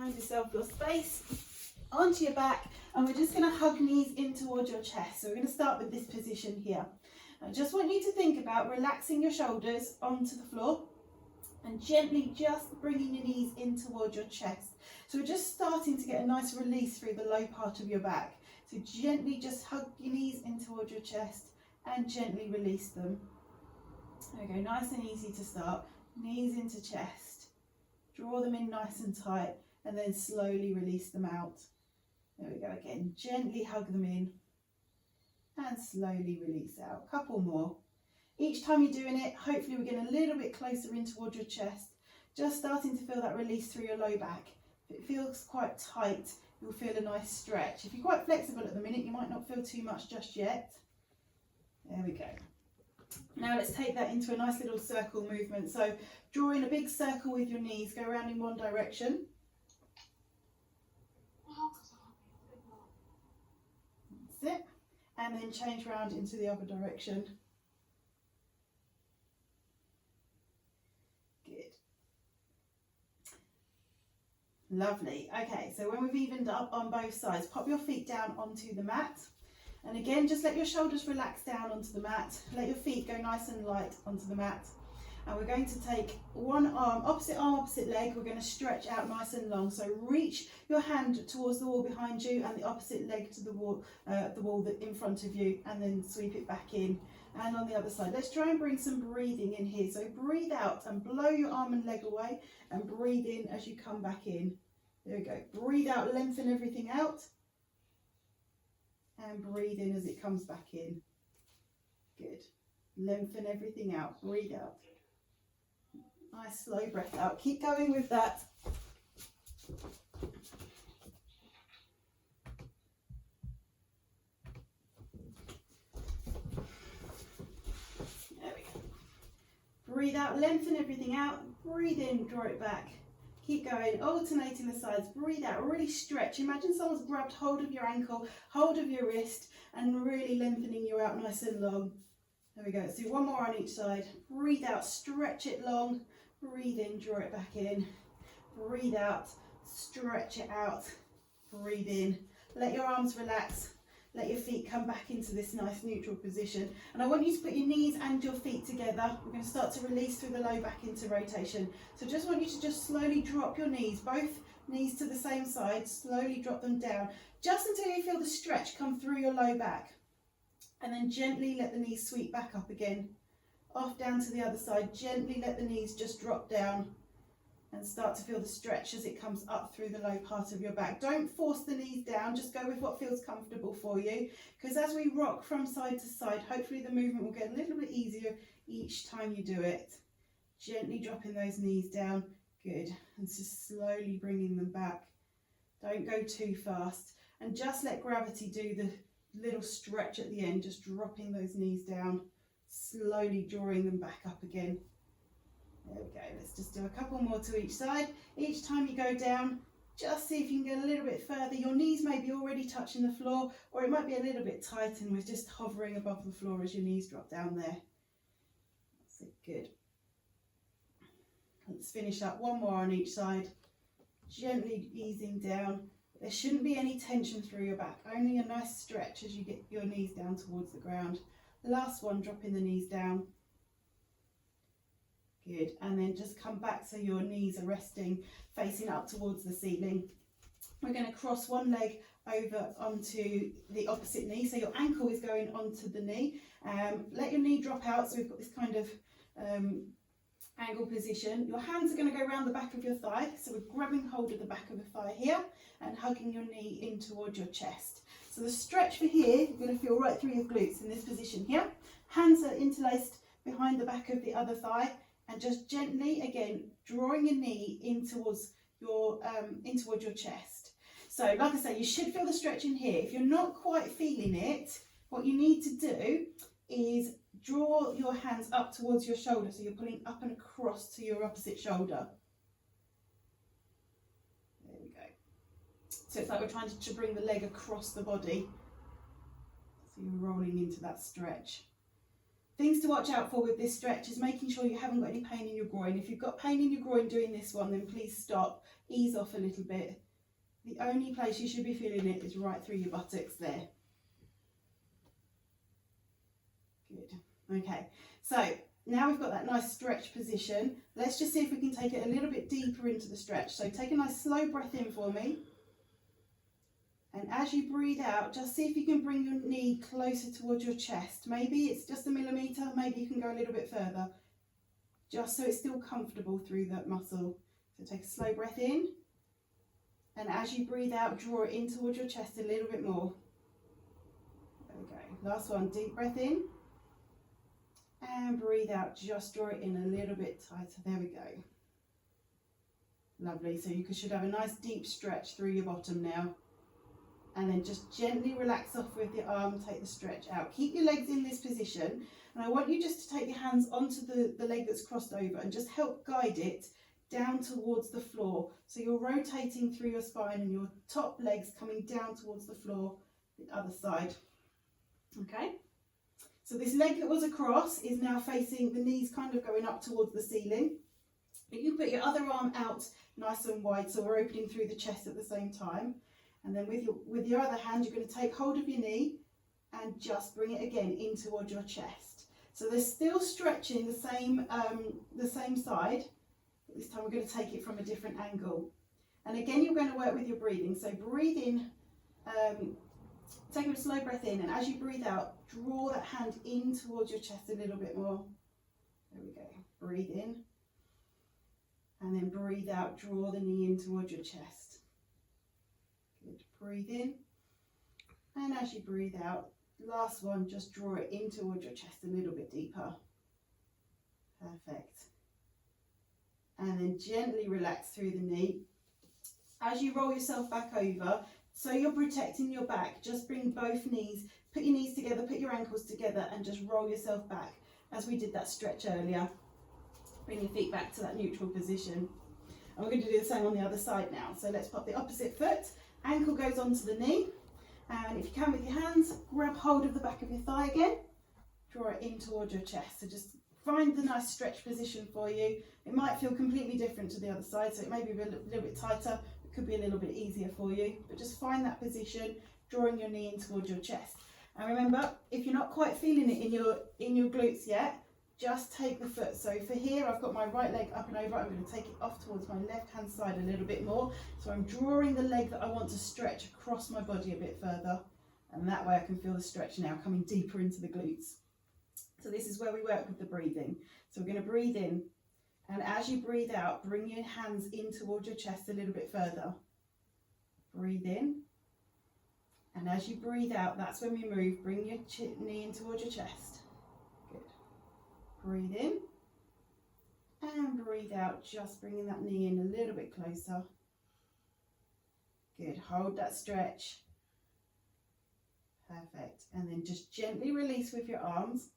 Find yourself your space onto your back, and we're just going to hug knees in towards your chest. So we're going to start with this position here. I just want you to think about relaxing your shoulders onto the floor and gently just bringing your knees in towards your chest. So we're just starting to get a nice release through the low part of your back. So gently just hug your knees in towards your chest and gently release them. There we go, nice and easy to start. Knees into chest. Draw them in nice and tight and then slowly release them out. There we go again. Gently hug them in and slowly release out. Couple more. Each time you're doing it, hopefully we're getting a little bit closer in towards your chest. Just starting to feel that release through your low back. If it feels quite tight, you'll feel a nice stretch. If you're quite flexible at the minute, you might not feel too much just yet. There we go. Now let's take that into a nice little circle movement. So draw in a big circle with your knees, go around in one direction. That's it. And then change round into the other direction. Good. Lovely. Okay, so when we've evened up on both sides, pop your feet down onto the mat. And again, just let your shoulders relax down onto the mat. Let your feet go nice and light onto the mat. And we're going to take one arm, opposite leg. We're going to stretch out nice and long. So reach your hand towards the wall behind you and the opposite leg to the wall that in front of you, and then sweep it back in. And on the other side, let's try and bring some breathing in here. So breathe out and blow your arm and leg away, and breathe in as you come back in. There we go. Breathe out, lengthen everything out. And breathe in as it comes back in. Good. Lengthen everything out. Breathe out. Nice slow breath out. Keep going with that. There we go. Breathe out, lengthen everything out. Breathe in, draw it back. Keep going, alternating the sides. Breathe out, really stretch. Imagine someone's grabbed hold of your ankle, hold of your wrist, and really lengthening you out nice and long. There we go. Let's do one more on each side. Breathe out, stretch it long. Breathe in, draw it back in. Breathe out, stretch it out. Breathe in. Let your arms relax. Let your feet come back into this nice neutral position. And I want you to put your knees and your feet together. We're going to start to release through the low back into rotation. So just want you to just slowly drop your knees, both knees to the same side. Slowly drop them down, just until you feel the stretch come through your low back. And then gently let the knees sweep back up again. Off down to the other side. Gently let the knees just drop down. And start to feel the stretch as it comes up through the low part of your back. Don't force the knees down, just go with what feels comfortable for you. Because as we rock from side to side, hopefully the movement will get a little bit easier each time you do it. Gently dropping those knees down, good. And just slowly bringing them back. Don't go too fast. And just let gravity do the little stretch at the end, just dropping those knees down, slowly drawing them back up again. There we go, let's just do a couple more to each side. Each time you go down, just see if you can get a little bit further. Your knees may be already touching the floor, or it might be a little bit tight and we're just hovering above the floor as your knees drop down there. That's it, good. Let's finish up one more on each side. Gently easing down. There shouldn't be any tension through your back, only a nice stretch as you get your knees down towards the ground. Last one, dropping the knees down. Good, and then just come back so your knees are resting, facing up towards the ceiling. We're going to cross one leg over onto the opposite knee, so your ankle is going onto the knee. Let your knee drop out, so we've got this kind of angle position. Your hands are going to go around the back of your thigh, so we're grabbing hold of the back of the thigh here and hugging your knee in towards your chest. So the stretch for here, you're going to feel right through your glutes in this position here. Hands are interlaced behind the back of the other thigh. And just gently, again, drawing your knee in towards your chest. So, like I say, you should feel the stretch in here. If you're not quite feeling it, what you need to do is draw your hands up towards your shoulder. So you're pulling up and across to your opposite shoulder. There we go. So it's like we're trying to bring the leg across the body. So you're rolling into that stretch. Things to watch out for with this stretch is making sure you haven't got any pain in your groin. If you've got pain in your groin doing this one, then please stop, ease off a little bit. The only place you should be feeling it is right through your buttocks there. Good. Okay, so now we've got that nice stretch position. Let's just see if we can take it a little bit deeper into the stretch. So take a nice slow breath in for me. And as you breathe out, just see if you can bring your knee closer towards your chest. Maybe it's just a millimetre, maybe you can go a little bit further. Just so it's still comfortable through that muscle. So take a slow breath in. And as you breathe out, draw it in towards your chest a little bit more. There we go. Last one, deep breath in. And breathe out, just draw it in a little bit tighter. There we go. Lovely. So you should have a nice deep stretch through your bottom now. And then just gently relax off with your arm, take the stretch out. Keep your legs in this position. And I want you just to take your hands onto the leg that's crossed over and just help guide it down towards the floor. So you're rotating through your spine and your top legs coming down towards the floor, the other side. Okay? So this leg that was across is now facing the knees kind of going up towards the ceiling. You can put your other arm out nice and wide so we're opening through the chest at the same time. And then with your other hand, you're going to take hold of your knee and just bring it again in towards your chest. So they're still stretching the same side, but this time we're going to take it from a different angle. And again, you're going to work with your breathing. So breathe in, take a slow breath in, and as you breathe out, draw that hand in towards your chest a little bit more. There we go. Breathe in, and then breathe out, draw the knee in towards your chest. Good. Breathe in, and as you breathe out, last one, just draw it in towards your chest a little bit deeper. Perfect. And then gently relax through the knee. As you roll yourself back over, so you're protecting your back, just bring both knees, put your knees together, put your ankles together, and just roll yourself back as we did that stretch earlier. Bring your feet back to that neutral position. And we're going to do the same on the other side now. So let's pop the opposite foot. Ankle goes onto the knee, and if you can with your hands, grab hold of the back of your thigh again, draw it in towards your chest. So just find the nice stretch position for you. It might feel completely different to the other side, so it may be a little bit tighter, it could be a little bit easier for you, but just find that position, drawing your knee in towards your chest. And remember, if you're not quite feeling it in your glutes yet, just take the foot. So for here, I've got my right leg up and over. I'm going to take it off towards my left hand side a little bit more. So I'm drawing the leg that I want to stretch across my body a bit further. And that way I can feel the stretch now coming deeper into the glutes. So this is where we work with the breathing. So we're going to breathe in. And as you breathe out, bring your hands in towards your chest a little bit further. Breathe in. And as you breathe out, that's when we move. Bring your knee in towards your chest. Good. Breathe in and breathe out, just bringing that knee in a little bit closer. Good, hold that stretch. Perfect. And then just gently release with your arms.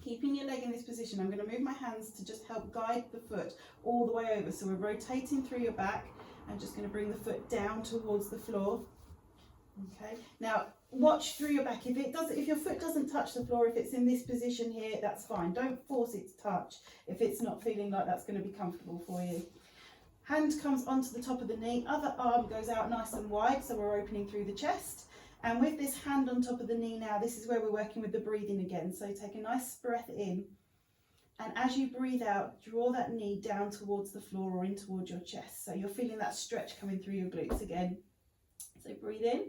Keeping your leg in this position, I'm going to move my hands to just help guide the foot all the way over. So we're rotating through your back and just going to bring the foot down towards the floor. Okay, now watch through your back. If your foot doesn't touch the floor, if it's in this position here, that's fine. Don't force it to touch if it's not feeling like that's going to be comfortable for you. Hand comes onto the top of the knee, other arm goes out nice and wide, so we're opening through the chest. And with this hand on top of the knee now, this is where we're working with the breathing again. So take a nice breath in, and as you breathe out, draw that knee down towards the floor or in towards your chest. So you're feeling that stretch coming through your glutes again. So breathe in.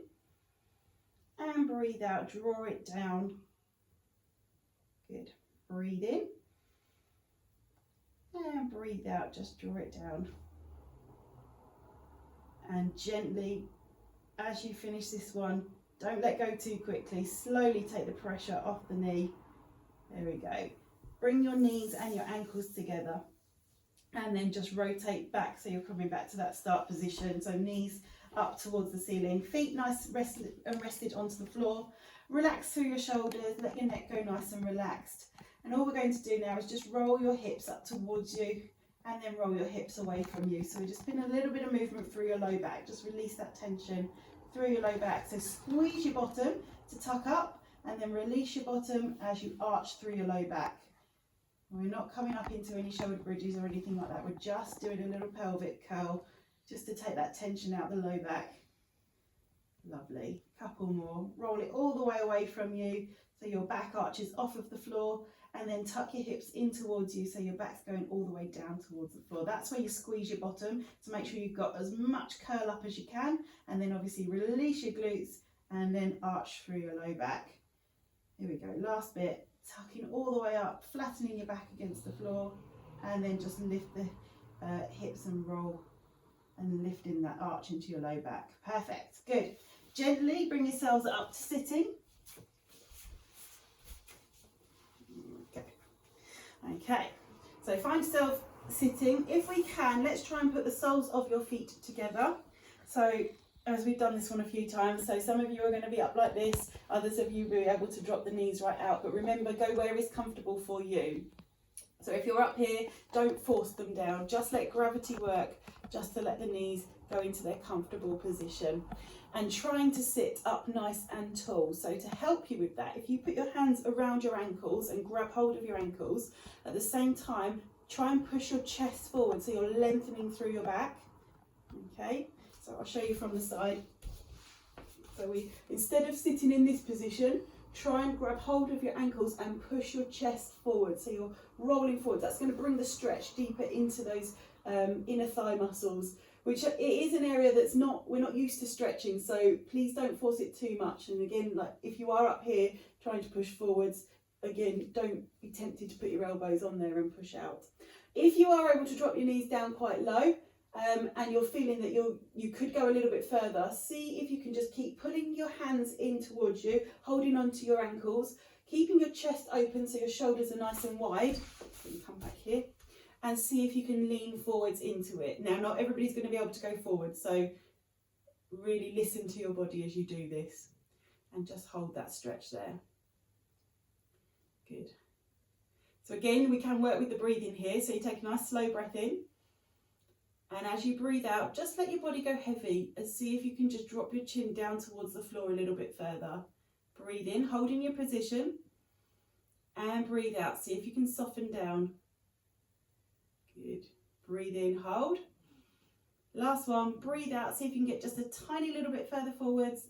And breathe out, draw it down. Good. Breathe in. And breathe out, just draw it down. And gently, as you finish this one, don't let go too quickly. Slowly take the pressure off the knee. There we go. Bring your knees and your ankles together. And then just rotate back so you're coming back to that start position. So knees up towards the ceiling, feet nice rested onto the floor. Relax through your shoulders, let your neck go nice and relaxed. And all we're going to do now is just roll your hips up towards you and then roll your hips away from you. So we're just putting a little bit of movement through your low back. Just release that tension through your low back. So squeeze your bottom to tuck up, and then release your bottom as you arch through your low back. We're not coming up into any shoulder bridges or anything like that. We're just doing a little pelvic curl just to take that tension out the low back. Lovely. Couple more. Roll it all the way away from you so your back arches off of the floor, and then tuck your hips in towards you so your back's going all the way down towards the floor. That's where you squeeze your bottom to make sure you've got as much curl up as you can, and then obviously release your glutes and then arch through your low back. Here we go, last bit, tucking all the way up, flattening your back against the floor, and then just lift the hips and roll and lifting that arch into your low back. Perfect, good. Gently bring yourselves up to sitting. Okay, so find yourself sitting. If we can, let's try and put the soles of your feet together. So as we've done this one a few times, so some of you are going to be up like this, others of you will be able to drop the knees right out, but remember, go where is comfortable for you. So if you're up here, don't force them down, just let gravity work, just to let the knees go into their comfortable position. And trying to sit up nice and tall. So to help you with that, if you put your hands around your ankles and grab hold of your ankles, at the same time, try and push your chest forward so you're lengthening through your back. Okay, so I'll show you from the side. So instead of sitting in this position, try and grab hold of your ankles and push your chest forward so you're rolling forward. That's going to bring the stretch deeper into those inner thigh muscles, which it is an area that's we're not used to stretching, so please don't force it too much. And again, like if you are up here trying to push forwards, again, don't be tempted to put your elbows on there and push out. If you are able to drop your knees down quite low, and you're feeling that you could go a little bit further, see if you can just keep pulling your hands in towards you, holding onto your ankles, keeping your chest open so your shoulders are nice and wide. You can come back here. And see if you can lean forwards into it. Now, not everybody's going to be able to go forward, so really listen to your body as you do this. And just hold that stretch there. Good. So again, we can work with the breathing here. So you take a nice slow breath in. And as you breathe out, just let your body go heavy and see if you can just drop your chin down towards the floor a little bit further. Breathe in, holding your position. And breathe out. See if you can soften down. Good. Breathe in, hold. Last one, breathe out. See if you can get just a tiny little bit further forwards.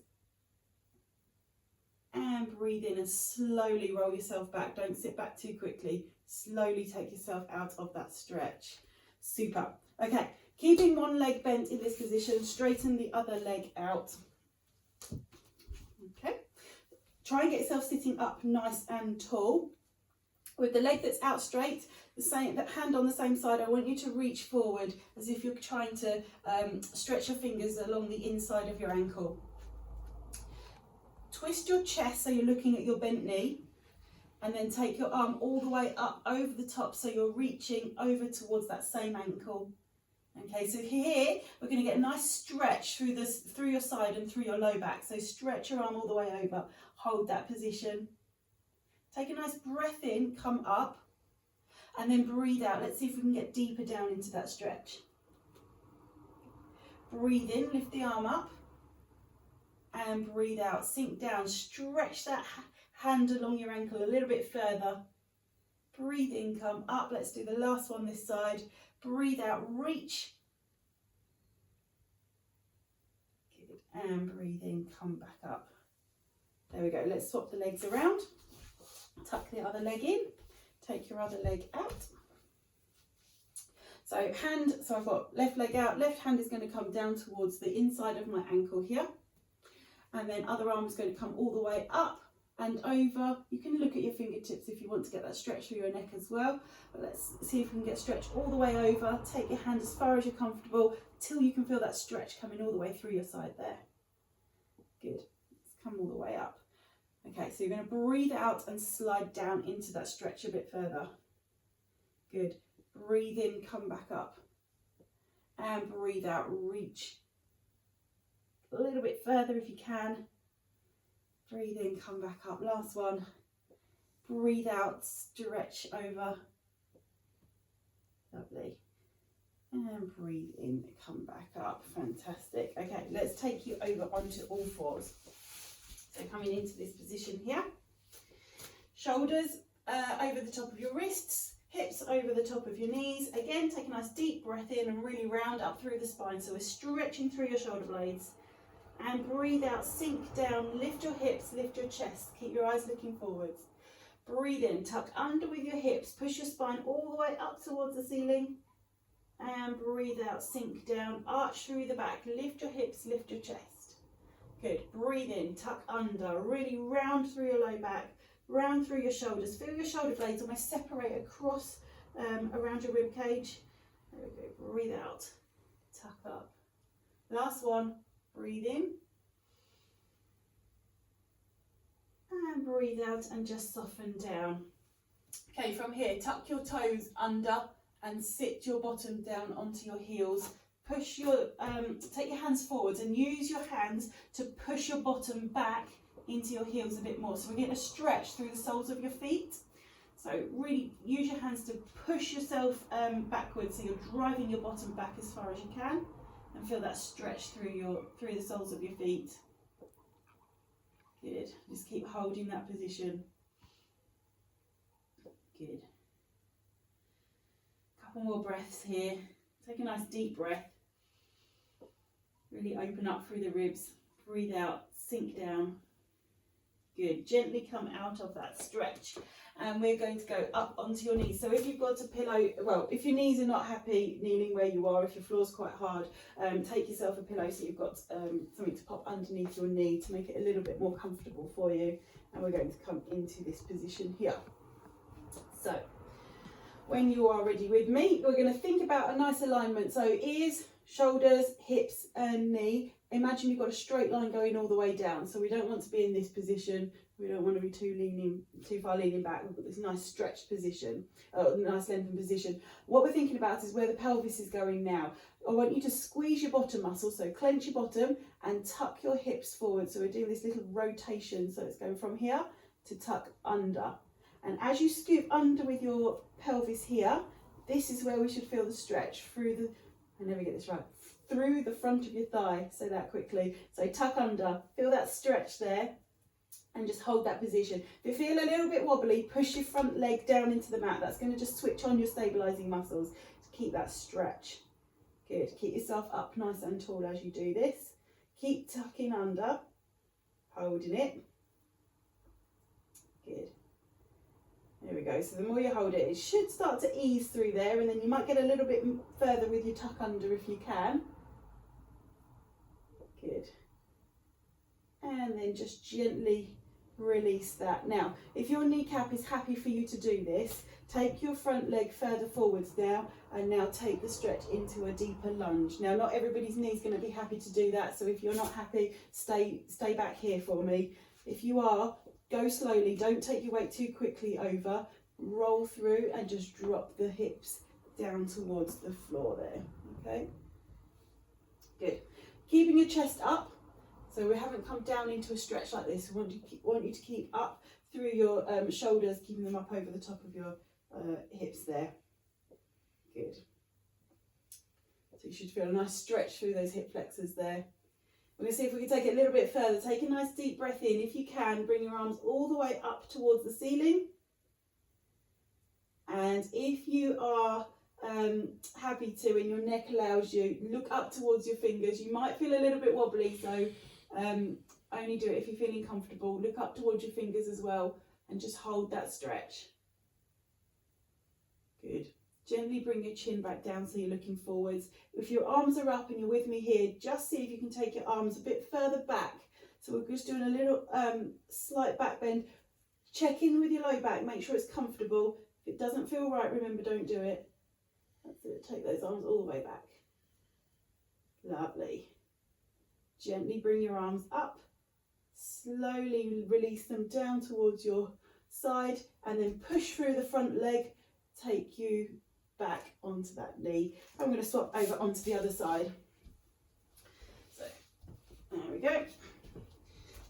And breathe in and slowly roll yourself back. Don't sit back too quickly. Slowly take yourself out of that stretch. Super. Okay, keeping one leg bent in this position, straighten the other leg out. Okay. Try and get yourself sitting up nice and tall. With the leg that's out straight, that hand on the same side, I want you to reach forward as if you're trying to stretch your fingers along the inside of your ankle. Twist your chest so you're looking at your bent knee, and then take your arm all the way up over the top so you're reaching over towards that same ankle. Okay, so here we're going to get a nice stretch through your side and through your low back. So stretch your arm all the way over, hold that position. Take a nice breath in, come up, and then breathe out. Let's see if we can get deeper down into that stretch. Breathe in, lift the arm up, and breathe out. Sink down, stretch that hand along your ankle a little bit further. Breathe in, come up. Let's do the last one this side. Breathe out, reach. Good. And breathe in, come back up. There we go. Let's swap the legs around. Tuck the other leg in. Take your other leg out. So I've got left leg out. Left hand is going to come down towards the inside of my ankle here. And then other arm is going to come all the way up and over. You can look at your fingertips if you want to get that stretch through your neck as well. But let's see if we can get stretched all the way over. Take your hand as far as you're comfortable till you can feel that stretch coming all the way through your side there. Good. Let's come all the way up. Okay, so you're going to breathe out and slide down into that stretch a bit further. Good. Breathe in, come back up. And breathe out, reach a little bit further if you can. Breathe in, come back up. Last one. Breathe out, stretch over. Lovely. And breathe in, come back up. Fantastic. Okay, let's take you over onto all fours. So coming into this position here. Shoulders over the top of your wrists, hips over the top of your knees. Again, take a nice deep breath in and really round up through the spine. So we're stretching through your shoulder blades. And breathe out, sink down, lift your hips, lift your chest. Keep your eyes looking forwards. Breathe in, tuck under with your hips, push your spine all the way up towards the ceiling. And breathe out, sink down, arch through the back, lift your hips, lift your chest. Good, breathe in, tuck under, really round through your low back, round through your shoulders. Feel your shoulder blades almost separate across around your rib cage. There we go, breathe out, tuck up. Last one, breathe in. And breathe out and just soften down. Okay, from here, tuck your toes under and sit your bottom down onto your heels. Push your, take your hands forwards and use your hands to push your bottom back into your heels a bit more. So we're getting a stretch through the soles of your feet. So really use your hands to push yourself backwards, so you're driving your bottom back as far as you can, and feel that stretch through the soles of your feet. Good. Just keep holding that position. Good. Couple more breaths here. Take a nice deep breath. Really open up through the ribs. Breathe out, sink down. Good. Gently come out of that stretch. And we're going to go up onto your knees. So if you've got a pillow, well, if your knees are not happy kneeling where you are, if your floor's quite hard, take yourself a pillow so you've got something to pop underneath your knee to make it a little bit more comfortable for you. And we're going to come into this position here. So when you are ready with me, we're going to think about a nice alignment. So ears, shoulders, hips and knee. Imagine you've got a straight line going all the way down. So we don't want to be in this position. We don't want to be too far leaning back. We've got this nice stretched position, nice lengthened position. What we're thinking about is where the pelvis is going now. I want you to squeeze your bottom muscle, so clench your bottom and tuck your hips forward. So we're doing this little rotation, so it's going from here to tuck under. And as you scoop under with your pelvis here, this is where we should feel the stretch through the, I never get this right, through the front of your thigh. Say that quickly. So tuck under, feel that stretch there, and just hold that position. If you feel a little bit wobbly, push your front leg down into the mat. That's going to just switch on your stabilising muscles to keep that stretch. Good. Keep yourself up nice and tall as you do this. Keep tucking under, holding it. Good. There we go. So the more you hold it, it should start to ease through there, and then you might get a little bit further with your tuck under if you can. Good. And then just gently release that. Now, if your kneecap is happy for you to do this, take your front leg further forwards now, and now take the stretch into a deeper lunge. Now, not everybody's knee is going to be happy to do that, so if you're not happy, stay back here for me. If you are, go slowly, don't take your weight too quickly over, roll through and just drop the hips down towards the floor there, okay? Good. Keeping your chest up, so we haven't come down into a stretch like this. We want you to keep up through your shoulders, keeping them up over the top of your hips there. Good. So you should feel a nice stretch through those hip flexors there. We're going to see if we can take it a little bit further. Take a nice deep breath in. If you can, bring your arms all the way up towards the ceiling. And if you are happy to, and your neck allows you, look up towards your fingers. You might feel a little bit wobbly, so only do it if you're feeling comfortable. Look up towards your fingers as well, and just hold that stretch. Good. Gently bring your chin back down so you're looking forwards. If your arms are up and you're with me here, just see if you can take your arms a bit further back. So we're just doing a little slight back bend. Check in with your low back, make sure it's comfortable. If it doesn't feel right, remember, don't do it. That's it, take those arms all the way back. Lovely. Gently bring your arms up. Slowly release them down towards your side, and then push through the front leg, take you back onto that knee. I'm going to swap over onto the other side. So there we go.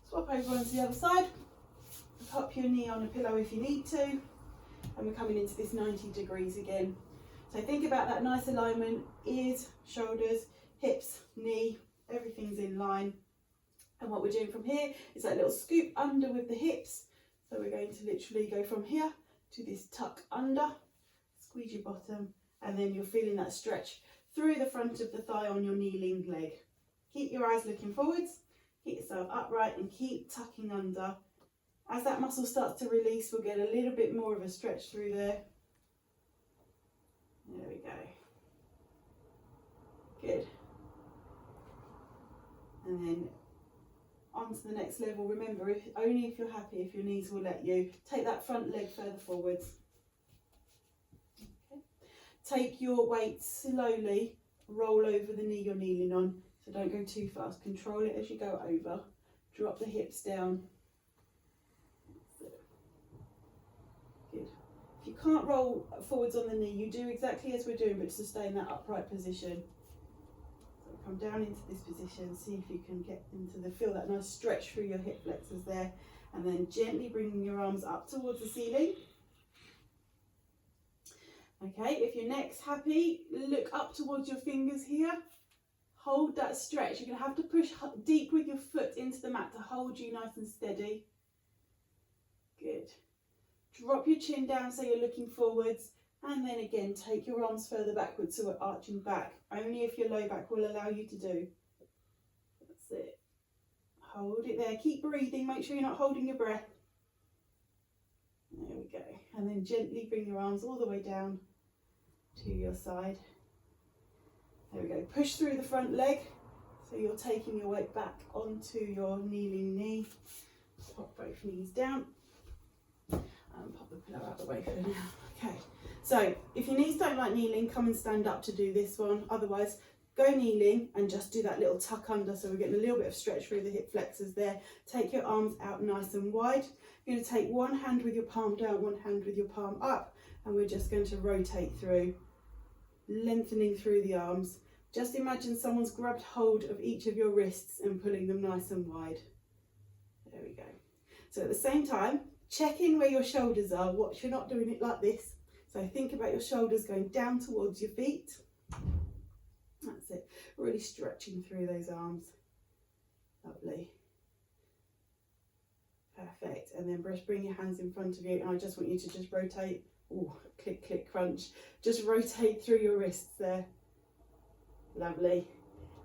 Swap over onto the other side. Pop your knee on a pillow if you need to, and we're coming into this 90 degrees again. So think about that nice alignment, ears, shoulders, hips, knee, everything's in line. And what we're doing from here is that little scoop under with the hips. So we're going to literally go from here to this tuck under, squeeze your bottom, and then you're feeling that stretch through the front of the thigh on your kneeling leg. Keep your eyes looking forwards, keep yourself upright and keep tucking under. As that muscle starts to release, we'll get a little bit more of a stretch through there. There we go. Good. And then on to the next level. Remember, only if you're happy, if your knees will let you. Take that front leg further forwards. Okay. Take your weight slowly, roll over the knee you're kneeling on. So don't go too fast. Control it as you go over. Drop the hips down. Good. If you can't roll forwards on the knee, you do exactly as we're doing, but to stay in that upright position. So come down into this position, see if you can get feel that nice stretch through your hip flexors there, and then gently bringing your arms up towards the ceiling. Okay, if your neck's happy, look up towards your fingers here. Hold that stretch. You're going to have to push deep with your foot into the mat to hold you nice and steady. Good. Drop your chin down so you're looking forwards, and then again take your arms further backwards so we're arching back. Only if your low back will allow you to do. That's it. Hold it there. Keep breathing. Make sure you're not holding your breath. There we go. And then gently bring your arms all the way down to your side. There we go. Push through the front leg so you're taking your weight back onto your kneeling knee. Pop both knees down. And pop the pillow out of the way for now. Okay, so if your knees don't like kneeling, come and stand up to do this one. Otherwise, go kneeling and just do that little tuck under, so we're getting a little bit of stretch through the hip flexors there. Take your arms out nice and wide. You're going to take one hand with your palm down, one hand with your palm up, and we're just going to rotate through, lengthening through the arms. Just imagine someone's grabbed hold of each of your wrists and pulling them nice and wide. There we go. So at the same time, check in where your shoulders are. Watch you're not doing it like this. So think about your shoulders going down towards your feet. That's it. Really stretching through those arms. Lovely. Perfect. And then just bring your hands in front of you. And I just want you to just rotate. Ooh, click, click, crunch. Just rotate through your wrists there. Lovely.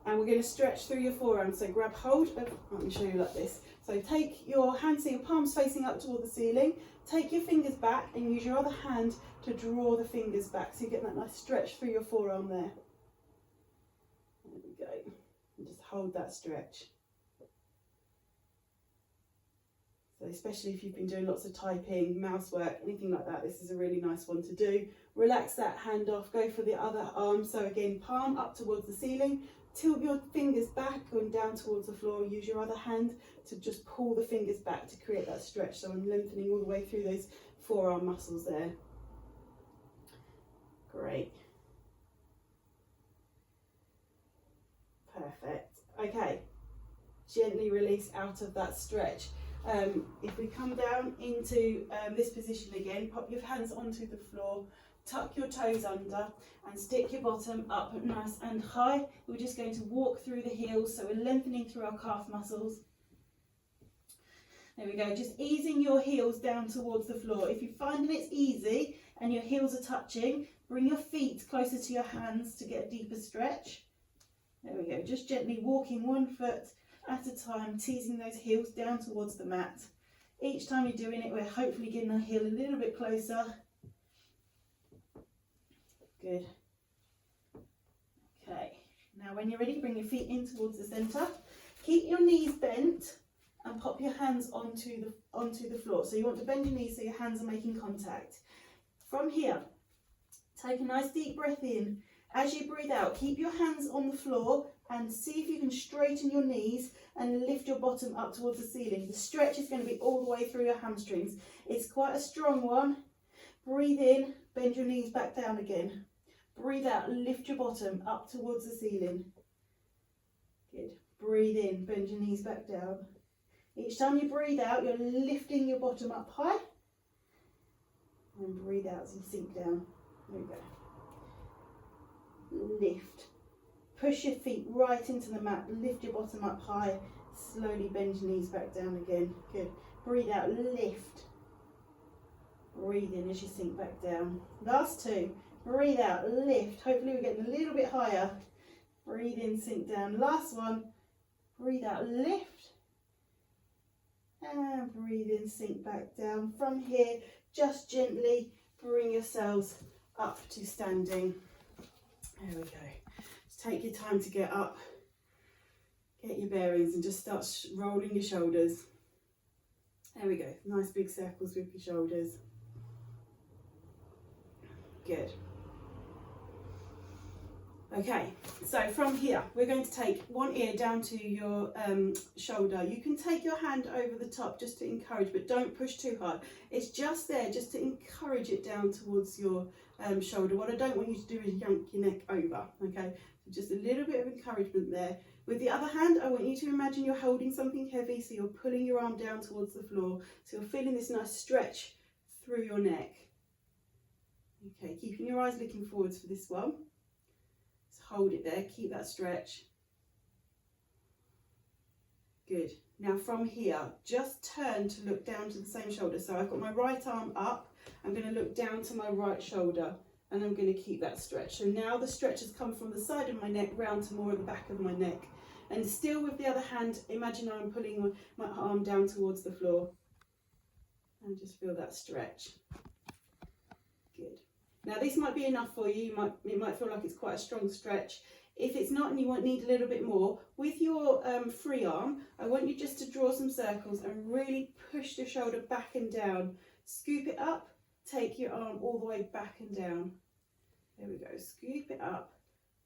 And we're going to stretch through your forearms. So grab hold of, let me show you like this. So take your hands, so your palms facing up toward the ceiling. Take your fingers back and use your other hand to draw the fingers back. So you get that nice stretch through your forearm there. There we go. And just hold that stretch. So especially if you've been doing lots of typing, mouse work, anything like that, this is a really nice one to do. Relax that hand off, go for the other arm. So again, palm up towards the ceiling. Tilt your fingers back, going down towards the floor. Use your other hand to just pull the fingers back to create that stretch. So I'm lengthening all the way through those forearm muscles there. Great. Perfect. Okay. Gently release out of that stretch. If we come down into this position again, pop your hands onto the floor. Tuck your toes under and stick your bottom up nice and high. We're just going to walk through the heels, so we're lengthening through our calf muscles. There we go, just easing your heels down towards the floor. If you're finding it's easy and your heels are touching, bring your feet closer to your hands to get a deeper stretch. There we go, just gently walking one foot at a time, teasing those heels down towards the mat. Each time you're doing it, we're hopefully getting the heel a little bit closer. Good. Okay, now when you're ready, bring your feet in towards the centre. Keep your knees bent and pop your hands onto the floor. So you want to bend your knees so your hands are making contact. From here, take a nice deep breath in. As you breathe out, keep your hands on the floor and see if you can straighten your knees and lift your bottom up towards the ceiling. The stretch is going to be all the way through your hamstrings. It's quite a strong one. Breathe in, bend your knees back down again. Breathe out, lift your bottom up towards the ceiling. Good. Breathe in, bend your knees back down. Each time you breathe out, you're lifting your bottom up high. And breathe out as you sink down. There we go. Lift. Push your feet right into the mat. Lift your bottom up high. Slowly bend your knees back down again. Good. Breathe out, lift. Breathe in as you sink back down. Last two. Breathe out, lift. Hopefully we're getting a little bit higher. Breathe in, sink down. Last one. Breathe out, lift. And breathe in, sink back down. From here, just gently bring yourselves up to standing. There we go. Just take your time to get up. Get your bearings and just start rolling your shoulders. There we go. Nice big circles with your shoulders. Good. Okay, so from here, we're going to take one ear down to your shoulder. You can take your hand over the top just to encourage, but don't push too hard. It's just there just to encourage it down towards your shoulder. What I don't want you to do is yank your neck over, okay? So just a little bit of encouragement there. With the other hand, I want you to imagine you're holding something heavy, so you're pulling your arm down towards the floor. So you're feeling this nice stretch through your neck. Okay, keeping your eyes looking forwards for this one. Hold it there, keep that stretch. Good. Now from here, just turn to look down to the same shoulder. So I've got my right arm up, I'm going to look down to my right shoulder and I'm going to keep that stretch. So now the stretch has come from the side of my neck round to more of the back of my neck. And still with the other hand, imagine I'm pulling my arm down towards the floor. And just feel that stretch. Good. Now this might be enough for you. It might feel like it's quite a strong stretch. If it's not and you need a little bit more, with your free arm, I want you just to draw some circles and really push the shoulder back and down. Scoop it up, take your arm all the way back and down. There we go, scoop it up,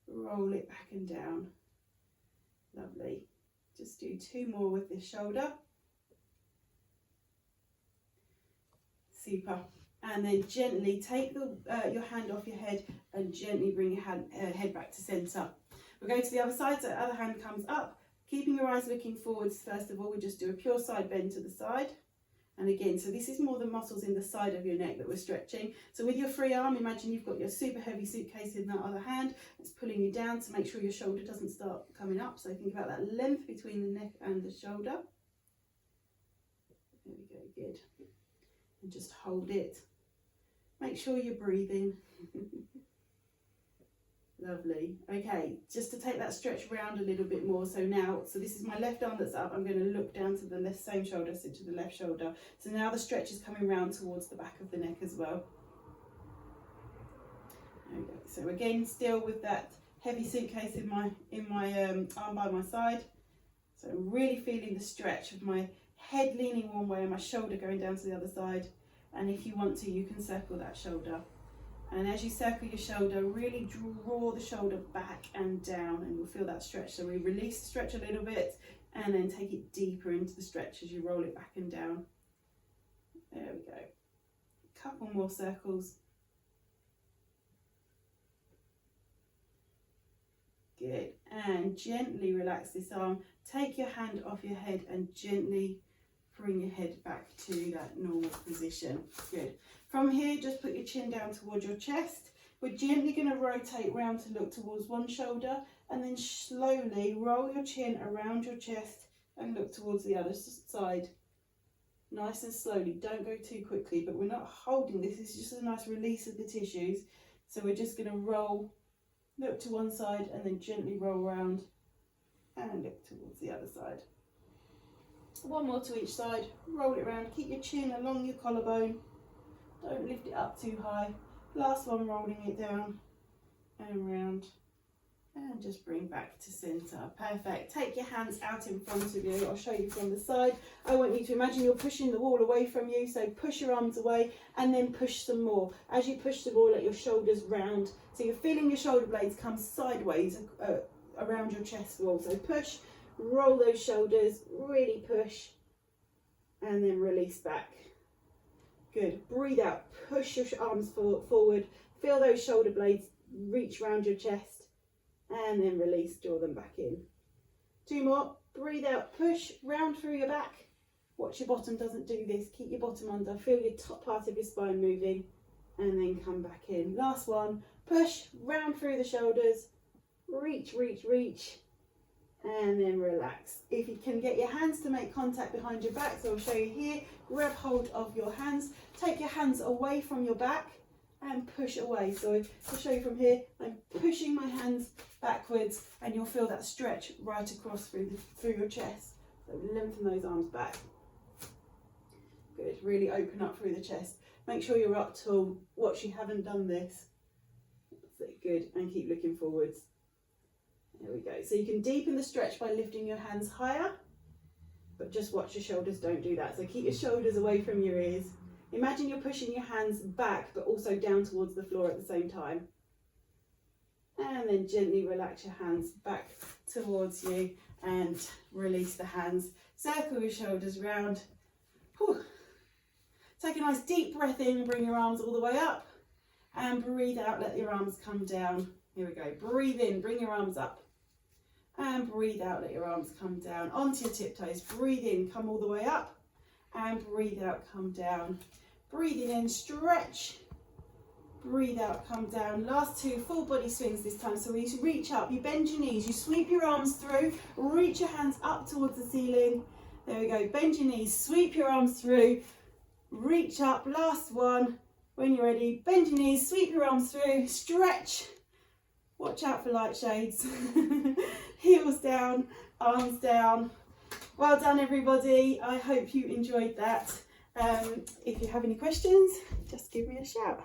roll it back and down. Lovely. Just do two more with this shoulder. Super. And then gently take your hand off your head and gently bring your head back to centre. We're going to the other side, so the other hand comes up. Keeping your eyes looking forwards, first of all, we just do a pure side bend to the side. And again, so this is more the muscles in the side of your neck that we're stretching. So with your free arm, imagine you've got your super heavy suitcase in that other hand. It's pulling you down to make sure your shoulder doesn't start coming up. So think about that length between the neck and the shoulder. There we go, good. And just hold it. Make sure you're breathing. Lovely. Okay, just to take that stretch round a little bit more. So now, this is my left arm that's up. I'm going to look down to the same shoulder, so to the left shoulder. So now the stretch is coming round towards the back of the neck as well. Okay, so again, still with that heavy suitcase in my arm by my side. So I'm really feeling the stretch of my head leaning one way and my shoulder going down to the other side. And if you want to, you can circle that shoulder. And as you circle your shoulder, really draw the shoulder back and down and you'll feel that stretch. So we release the stretch a little bit and then take it deeper into the stretch as you roll it back and down. There we go. A couple more circles. Good. And gently relax this arm. Take your hand off your head and gently bring your head back to that normal position. Good. From here, just put your chin down towards your chest. We're gently going to rotate round to look towards one shoulder and then slowly roll your chin around your chest and look towards the other side. Nice and slowly. Don't go too quickly, but we're not holding this. This is just a nice release of the tissues. So we're just going to roll, look to one side and then gently roll around and look towards the other side. One more to each side, roll it around, keep your chin along your collarbone, don't lift it up too high. Last one, rolling it down and round and just bring back to centre. Perfect. Take your hands out in front of you. I'll show you from the side. I want you to imagine you're pushing the wall away from you, so push your arms away and then push some more. As you push the wall, let your shoulders round. So you're feeling your shoulder blades come sideways around your chest wall. So push. Roll those shoulders, really push, and then release back. Good. Breathe out, push your arms forward, feel those shoulder blades reach round your chest, and then release, draw them back in. Two more. Breathe out, push, round through your back. Watch your bottom doesn't do this. Keep your bottom under, feel your top part of your spine moving, and then come back in. Last one. Push, round through the shoulders, reach, reach, reach. and then relax. If you can get your hands to make contact behind your back, so I'll show you here, grab hold of your hands, take your hands away from your back and push away. So I'll show you from here, I'm pushing my hands backwards and you'll feel that stretch right across through your chest. So lengthen those arms back. Good, really open up through the chest. Make sure you're up tall. Watch you haven't done this. That's it, good, and keep looking forwards. There we go. So you can deepen the stretch by lifting your hands higher, but just watch your shoulders, don't do that. So keep your shoulders away from your ears. Imagine you're pushing your hands back, but also down towards the floor at the same time. And then gently relax your hands back towards you and release the hands. Circle your shoulders round. Whew. Take a nice deep breath in, bring your arms all the way up, and breathe out, let your arms come down. Here we go. Breathe in, bring your arms up. And breathe out, let your arms come down. Onto your tiptoes. Breathe in, come all the way up. And breathe out, come down. Breathing in, stretch. Breathe out, come down. Last two full body swings this time. So you reach up, you bend your knees, you sweep your arms through, reach your hands up towards the ceiling. There we go. Bend your knees, sweep your arms through, reach up. Last one. When you're ready, bend your knees, sweep your arms through, stretch. Watch out for light shades. Heels down, arms down. Well done, everybody. I hope you enjoyed that. If you have any questions, just give me a shout.